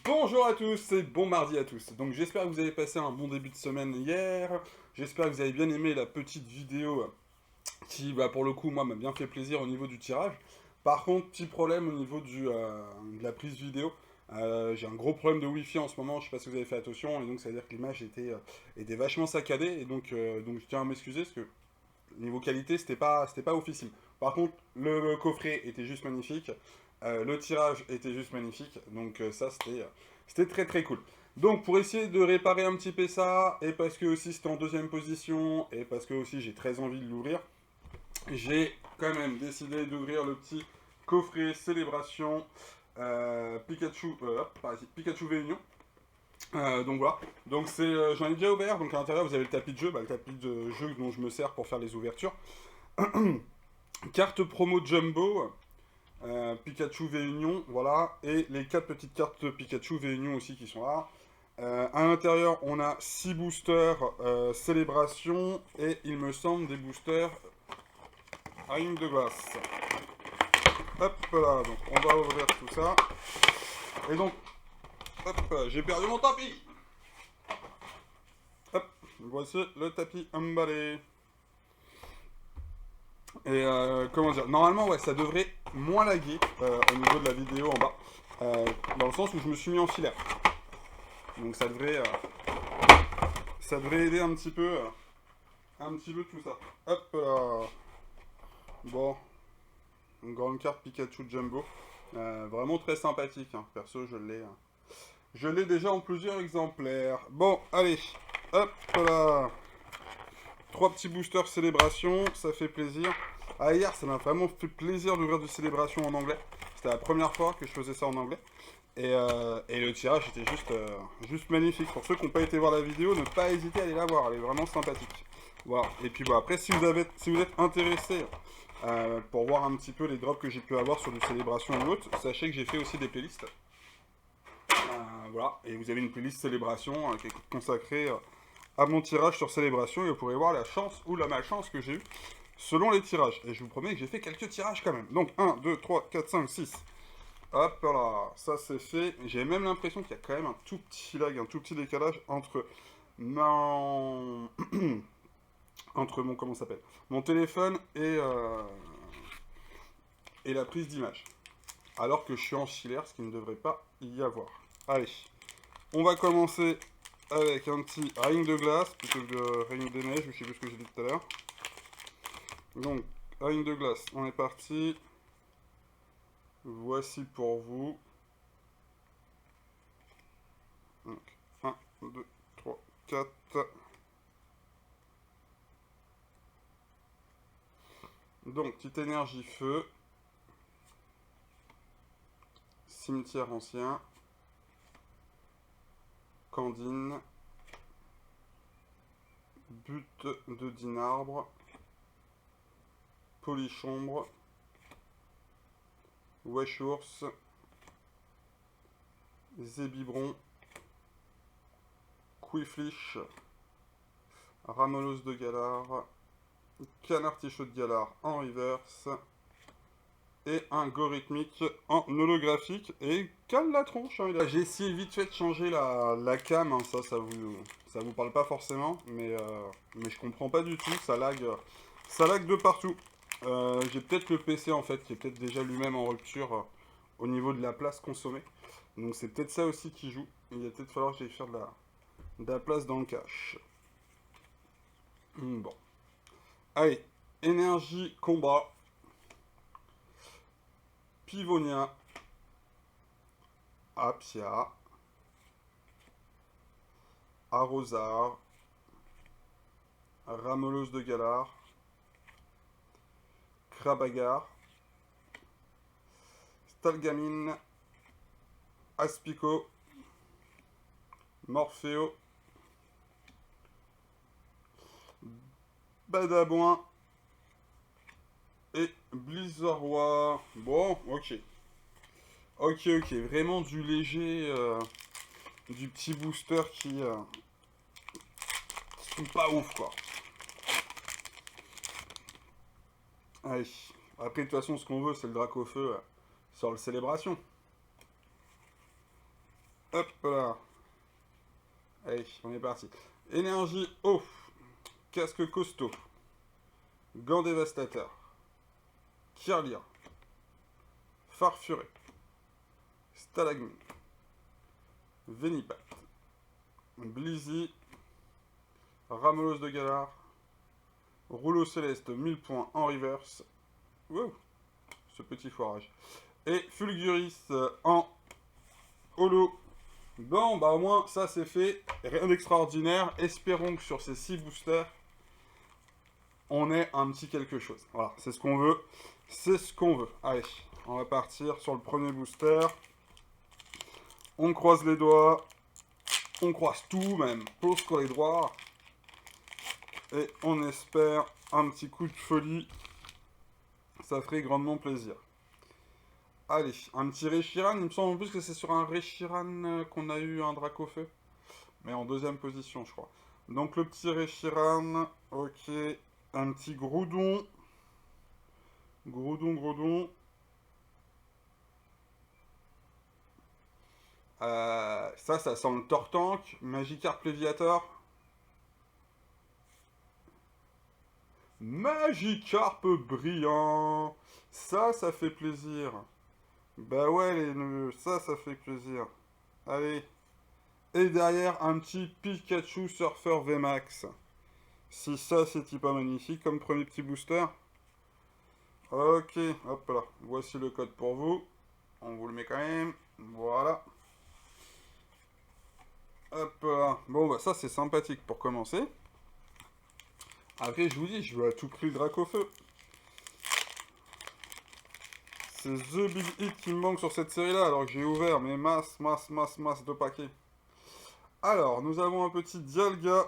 Bonjour à tous et bon mardi à tous. Donc j'espère que vous avez passé un bon début de semaine hier. J'espère que vous avez bien aimé la petite vidéo qui, pour le coup, moi, m'a bien fait plaisir au niveau du tirage. Par contre, petit problème au niveau de la prise vidéo. J'ai un gros problème de Wi-Fi en ce moment, je sais pas si vous avez fait attention, et donc ça veut dire que l'image était vachement saccadée, et donc je tiens à m'excuser parce que niveau qualité, c'était pas officiel. Par contre, le coffret était juste magnifique. Le tirage était juste magnifique. Donc ça, c'était très très cool. Donc pour essayer de réparer un petit peu ça, et parce que aussi c'était en deuxième position, et parce que aussi j'ai très envie de l'ouvrir, j'ai quand même décidé d'ouvrir le petit coffret Célébration Pikachu Réunion. Donc voilà. Donc j'en ai déjà ouvert. Donc à l'intérieur vous avez le tapis de jeu, le tapis de jeu dont je me sers pour faire les ouvertures. Carte promo Jumbo, Pikachu V-Union, voilà, et les 4 petites cartes Pikachu V-Union aussi qui sont là. À l'intérieur, on a 6 boosters Célébration, et il me semble des boosters Rain de glace. Hop là, donc on va ouvrir tout ça. Et donc, hop, j'ai perdu mon tapis. Hop, voici le tapis emballé. Et comment dire, normalement, ouais, ça devrait moins laguer au niveau de la vidéo en bas, dans le sens où je me suis mis en filaire. Donc ça devrait aider un petit peu tout ça. Hop là. Bon, une grande carte Pikachu Jumbo, vraiment très sympathique. Hein. Perso, je l'ai déjà en plusieurs exemplaires. Bon, allez, hop là. 3 petits boosters Célébration, ça fait plaisir. Ah, hier, ça m'a vraiment fait plaisir d'ouvrir du Célébration en anglais. C'était la première fois que je faisais ça en anglais. Et le tirage était juste magnifique. Pour ceux qui n'ont pas été voir la vidéo, ne pas hésiter à aller la voir, elle est vraiment sympathique. Voilà. Et puis après, si vous êtes intéressé pour voir un petit peu les drops que j'ai pu avoir sur du Célébration ou autre, sachez que j'ai fait aussi des playlists. Voilà. Et vous avez une playlist Célébration qui est consacrée à mon tirage sur Célébration, et vous pourrez voir la chance ou la malchance que j'ai eue selon les tirages. Et je vous promets que j'ai fait quelques tirages quand même. Donc 1, 2, 3, 4, 5, 6. Hop là, ça c'est fait. J'ai même l'impression qu'il y a quand même un tout petit lag, un tout petit décalage entre mon... entre mon... comment ça s'appelle, mon téléphone et la prise d'image. Alors que je suis en filaire, ce qui ne devrait pas y avoir. Allez, on va commencer avec un petit Rain de glace plutôt que Rain de neige, je sais plus ce que j'ai dit tout à l'heure. Donc, Rain de glace, on est parti. Voici pour vous. Donc, 1, 2, 3, 4. Donc, petite énergie feu. Cimetière ancien. Candine. Butte de Dinarbre. Polichombre. Wesh-ours. Zébibron. Quiflich. Ramolos de Galar. Canartichaud de Galar en reverse. Et un Gorithmique en holographique. Et calme la tronche. Hein, j'ai essayé vite fait de changer la cam. Hein, ça vous parle pas forcément. Mais je comprends pas du tout. Ça lag de partout. J'ai peut-être le PC en fait qui est peut-être déjà lui-même en rupture au niveau de la place consommée. Donc c'est peut-être ça aussi qui joue. Il va peut-être falloir que j'aille faire de la place dans le cache. Bon. Allez. Énergie combat. Pivonia. Apia. Arrosar. Ramolos de Galar. Krabagar. Stalgamine. Aspico. Morpheo. Badabouin. Et Blizzardroid. Bon, ok. Ok, vraiment du léger, du petit booster qui sont pas ouf, quoi. Allez. Après, de toute façon, ce qu'on veut, c'est le Dracofeu sur le Célébration. Hop là. Allez, on est parti. Énergie eau. Casque costaud. Gants dévastateurs. Kirlia. Farfuré. Stalagmite. Vénipat. Blizzy. Ramelos de Galar. Rouleau céleste 1000 points en reverse. Wow, ce petit foirage. Et Fulguris en holo. Bon, bah au moins, ça c'est fait. Rien d'extraordinaire. Espérons que sur ces 6 boosters, on ait un petit quelque chose. Voilà, c'est ce qu'on veut. C'est ce qu'on veut. Allez, on va partir sur le premier booster. On croise les doigts. On croise tout même. Pose sur les doigts. Et on espère un petit coup de folie. Ça ferait grandement plaisir. Allez, un petit Reshiram. Il me semble en plus que c'est sur un Reshiram qu'on a eu un Dracofeu. Mais en deuxième position, je crois. Donc le petit Reshiram. Ok. Un petit Groudon. Groudon. Ça sent le Tortank. Magikarp Léviator. Magikarp brillant. Ça fait plaisir. Bah ouais, les neveux, ça fait plaisir. Allez. Et derrière, un petit Pikachu Surfer VMAX. Si ça, c'est pas magnifique comme premier petit booster. Ok, hop là. Voici le code pour vous. On vous le met quand même. Voilà. Hop là. Bon, bah ça, c'est sympathique pour commencer. Après, je vous dis, je veux à tout prix le Dracofeu. C'est The Big Hit qui me manque sur cette série-là, alors que j'ai ouvert mes masse de paquets. Alors, nous avons un petit Dialga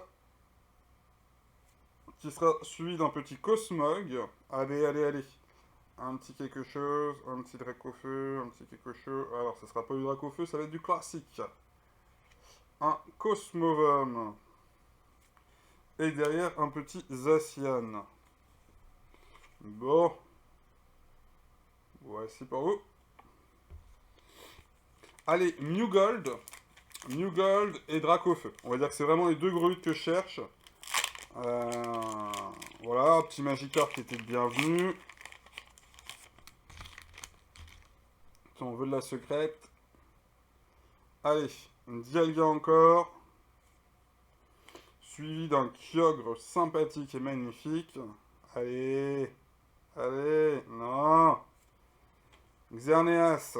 qui sera suivi d'un petit Cosmog. Allez. Un petit quelque chose, un petit Dracofeu, un petit quelque chose. Alors, ce sera pas du Dracofeu, ça va être du classique. Un Cosmovum. Et derrière, un petit Zacian. Bon. Voici pour vous. Allez, Mew Gold et Dracofeu. On va dire que c'est vraiment les deux grues que je cherche. Voilà, petit Magikarp qui était le bienvenu. On veut de la secrète. Allez, un Dialga encore. Suivi d'un Kyogre sympathique et magnifique. Allez, non. Xerneas.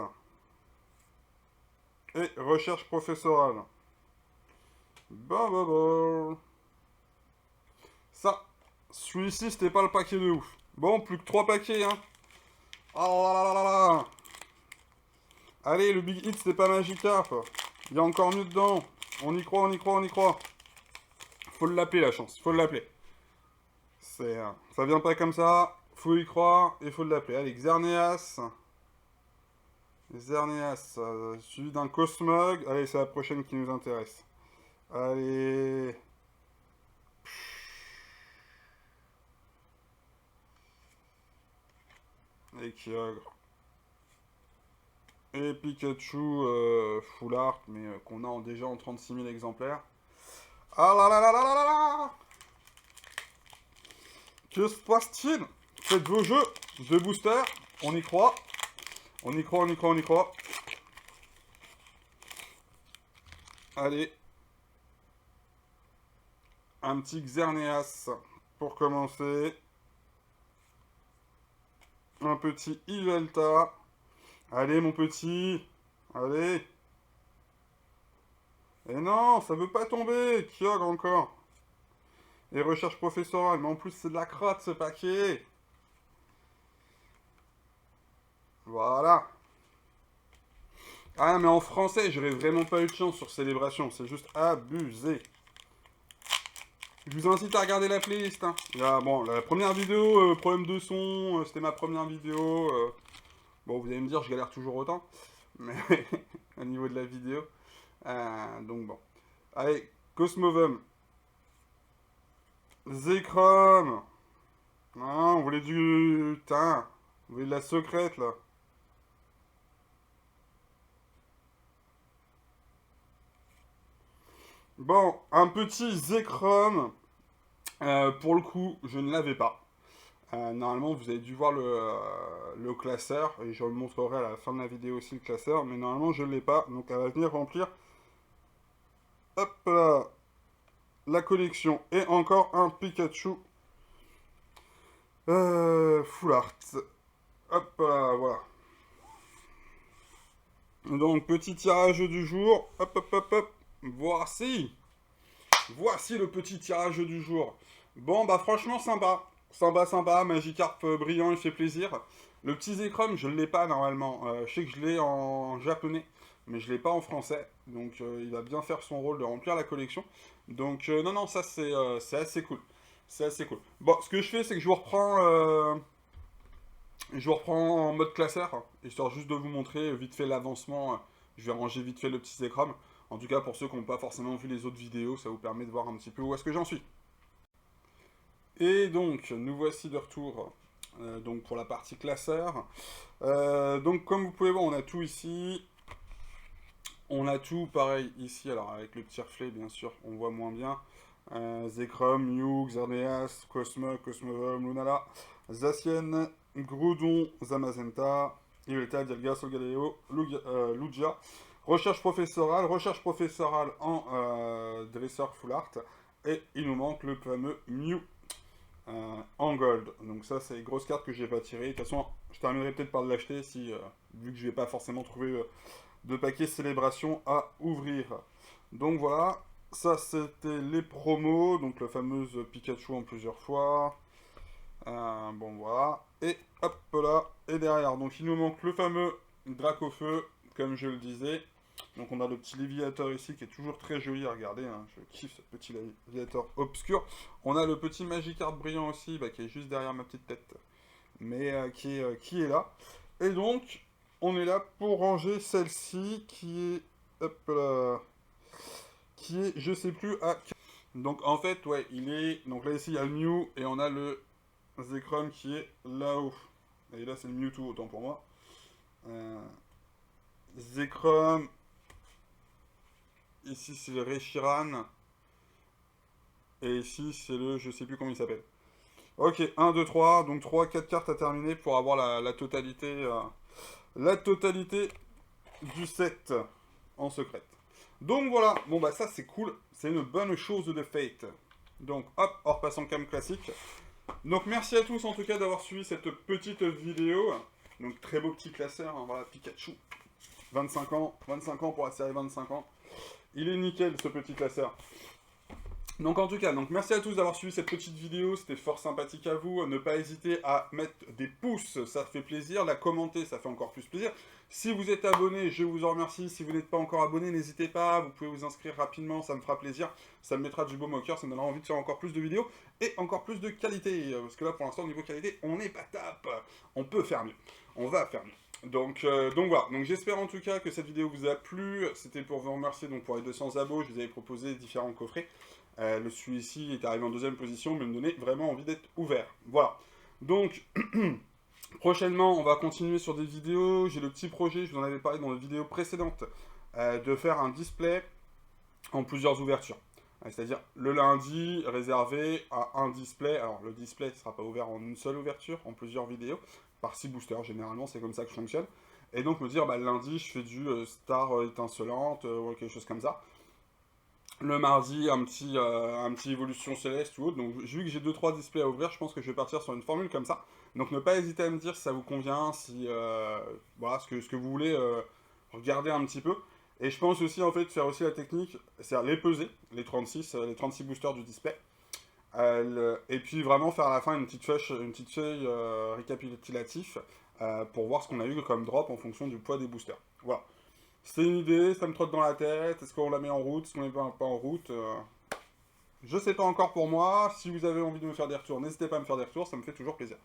Et recherche professorale. Bon. Ça, celui-ci, c'était pas le paquet de ouf. Bon, plus que 3 paquets, hein. Oh là. Allez, le Big Hit, c'était pas Magikarp. Il y a encore mieux dedans. On y croit. Faut l'appeler, la chance. Faut l'appeler. Ça vient pas comme ça. Faut y croire et faut l'appeler. Allez, Xerneas. Suivi d'un Cosmog. Allez, c'est la prochaine qui nous intéresse. Allez. Et Kyogre. Et Pikachu Full Art, mais qu'on a déjà en 36 000 exemplaires. Ah là. Que se passe-t-il? Faites vos jeux de booster. On y croit. Allez. Un petit Xerneas pour commencer. Un petit Yveltal. Allez, mon petit. Allez. Et non, ça veut pas tomber. Kyogre encore. Et recherche professorale. Mais en plus, c'est de la crotte, ce paquet. Voilà. Ah, mais en français, j'aurais vraiment pas eu de chance sur Célébration. C'est juste abusé. Je vous incite à regarder la playlist. Hein. Bon, la première vidéo, problème de son, c'était ma première vidéo. Bon, vous allez me dire, je galère toujours autant. Mais au niveau de la vidéo. Donc bon. Allez, Cosmovum. Zekrom. Non, on voulait du... Putain. On voulait de la secrète, là. Bon, un petit Zekrom. Pour le coup, je ne l'avais pas. Normalement, vous avez dû voir le classeur, et je le montrerai à la fin de la vidéo aussi le classeur, mais normalement, je ne l'ai pas, donc elle va venir remplir, hop là, la collection. Et encore un Pikachu Full Art. Hop là, voilà. Donc, petit tirage du jour, hop hop hop hop, voici. Voici le petit tirage du jour. Bon, bah franchement, sympa. Sympa, sympa. Magikarp brillant, il fait plaisir. Le petit Zekrom, je ne l'ai pas normalement. Je sais que je l'ai en japonais, mais je ne l'ai pas en français. Donc il va bien faire son rôle de remplir la collection. Donc non, non, ça c'est assez cool. C'est assez cool. Bon, ce que je fais, c'est que je vous reprends en mode classeur, hein, histoire juste de vous montrer vite fait l'avancement. Je vais ranger vite fait le petit Zekrom. En tout cas, pour ceux qui n'ont pas forcément vu les autres vidéos, ça vous permet de voir un petit peu où est-ce que j'en suis. Et donc, nous voici de retour donc pour la partie classeur. Donc, comme vous pouvez voir, on a tout ici. On a tout pareil ici. Alors, avec le petit reflet, bien sûr, on voit moins bien. Zekrom, Mew, Xerneas, Cosmo, Cosmovolm, Lunala, Zacian, Groudon, Zamazenta, Ireta, Dialga, Solgaleo, Lugia. Recherche professorale en dresseur full art. Et il nous manque le fameux Mew en gold. Donc ça, c'est les grosses cartes que j'ai pas tirées. De toute façon, je terminerai peut-être par l'acheter si, vu que je vais pas forcément trouver de paquet célébration à ouvrir. Donc voilà, ça c'était les promos, donc la fameuse Pikachu en plusieurs fois. Bon voilà, et hop là, et derrière, donc il nous manque le fameux Dracofeu, comme je le disais. Donc on a le petit Léviator ici qui est toujours très joli à regarder, hein. Je kiffe ce petit Léviator obscur. On a le petit Magikarp brillant aussi, bah, qui est juste derrière ma petite tête, mais qui est là. Et donc, on est là pour ranger celle-ci qui est, hop là, qui est, je sais plus, à... Donc en fait, ouais, il est, donc là ici il y a le Mew, et on a le Zekrom qui est là-haut. Et là c'est le Mewtwo, autant pour moi. Zekrom, ici c'est le Reshiram, et ici c'est le, je sais plus comment il s'appelle. Ok, 1, 2, 3, donc 3, 4 cartes à terminer pour avoir la totalité du set en secret. Donc voilà, bon bah ça c'est cool, c'est une bonne chose de fate. Donc hop, on repasse en cam classique. Donc merci à tous en tout cas d'avoir suivi cette petite vidéo. Donc très beau petit classeur, hein, voilà, Pikachu. 25 ans pour la série 25 ans. Il est nickel ce petit classeur. Donc en tout cas, donc merci à tous d'avoir suivi cette petite vidéo, c'était fort sympathique à vous. Ne pas hésiter à mettre des pouces, ça fait plaisir. La commenter, ça fait encore plus plaisir. Si vous êtes abonné, je vous en remercie. Si vous n'êtes pas encore abonné, n'hésitez pas. Vous pouvez vous inscrire rapidement, ça me fera plaisir. Ça me mettra du baume au cœur, ça me donnera envie de faire encore plus de vidéos et encore plus de qualité. Parce que là, pour l'instant, au niveau qualité, on n'est pas top. On peut faire mieux. On va faire mieux. Donc voilà, donc j'espère en tout cas que cette vidéo vous a plu. C'était pour vous remercier donc pour les 200 abos, je vous avais proposé différents coffrets. Le celui-ci est arrivé en deuxième position, mais me donnait vraiment envie d'être ouvert. Voilà. Donc, prochainement, on va continuer sur des vidéos. J'ai le petit projet, je vous en avais parlé dans les vidéos précédentes, de faire un display en plusieurs ouvertures. C'est-à-dire le lundi réservé à un display. Alors, le display ne sera pas ouvert en une seule ouverture, en plusieurs vidéos, par 6 boosters, généralement, c'est comme ça que je fonctionne. Et donc, me dire, bah, le lundi, je fais du star étincelante, ou quelque chose comme ça. Le mardi, un petit évolution céleste ou autre. Donc, vu que j'ai 2-3 displays à ouvrir, je pense que je vais partir sur une formule comme ça. Donc, ne pas hésiter à me dire si ça vous convient, si voilà, ce que vous voulez regarder un petit peu. Et je pense aussi, en fait, faire aussi la technique, c'est-à-dire les peser, les 36 boosters du display. Et puis, vraiment faire à la fin une petite feuille récapitulatif pour voir ce qu'on a eu comme drop en fonction du poids des boosters. Voilà. C'est une idée, ça me trotte dans la tête. Est-ce qu'on la met en route, est-ce qu'on la met pas en route Je sais pas encore pour moi. Si vous avez envie de me faire des retours, n'hésitez pas à me faire des retours, ça me fait toujours plaisir.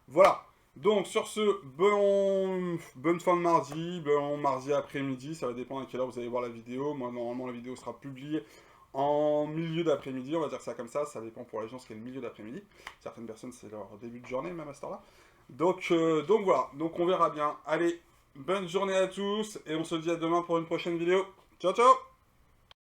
Voilà. Donc sur ce, bonne fin de mardi, bon mardi après-midi, ça va dépendre à quelle heure vous allez voir la vidéo. Moi normalement la vidéo sera publiée en milieu d'après-midi, on va dire ça comme ça dépend pour les gens ce qu'est le milieu d'après-midi. Certaines personnes c'est leur début de journée même à cette heure-là. Donc voilà, donc on verra bien. Allez, bonne journée à tous et on se dit à demain pour une prochaine vidéo. Ciao ciao.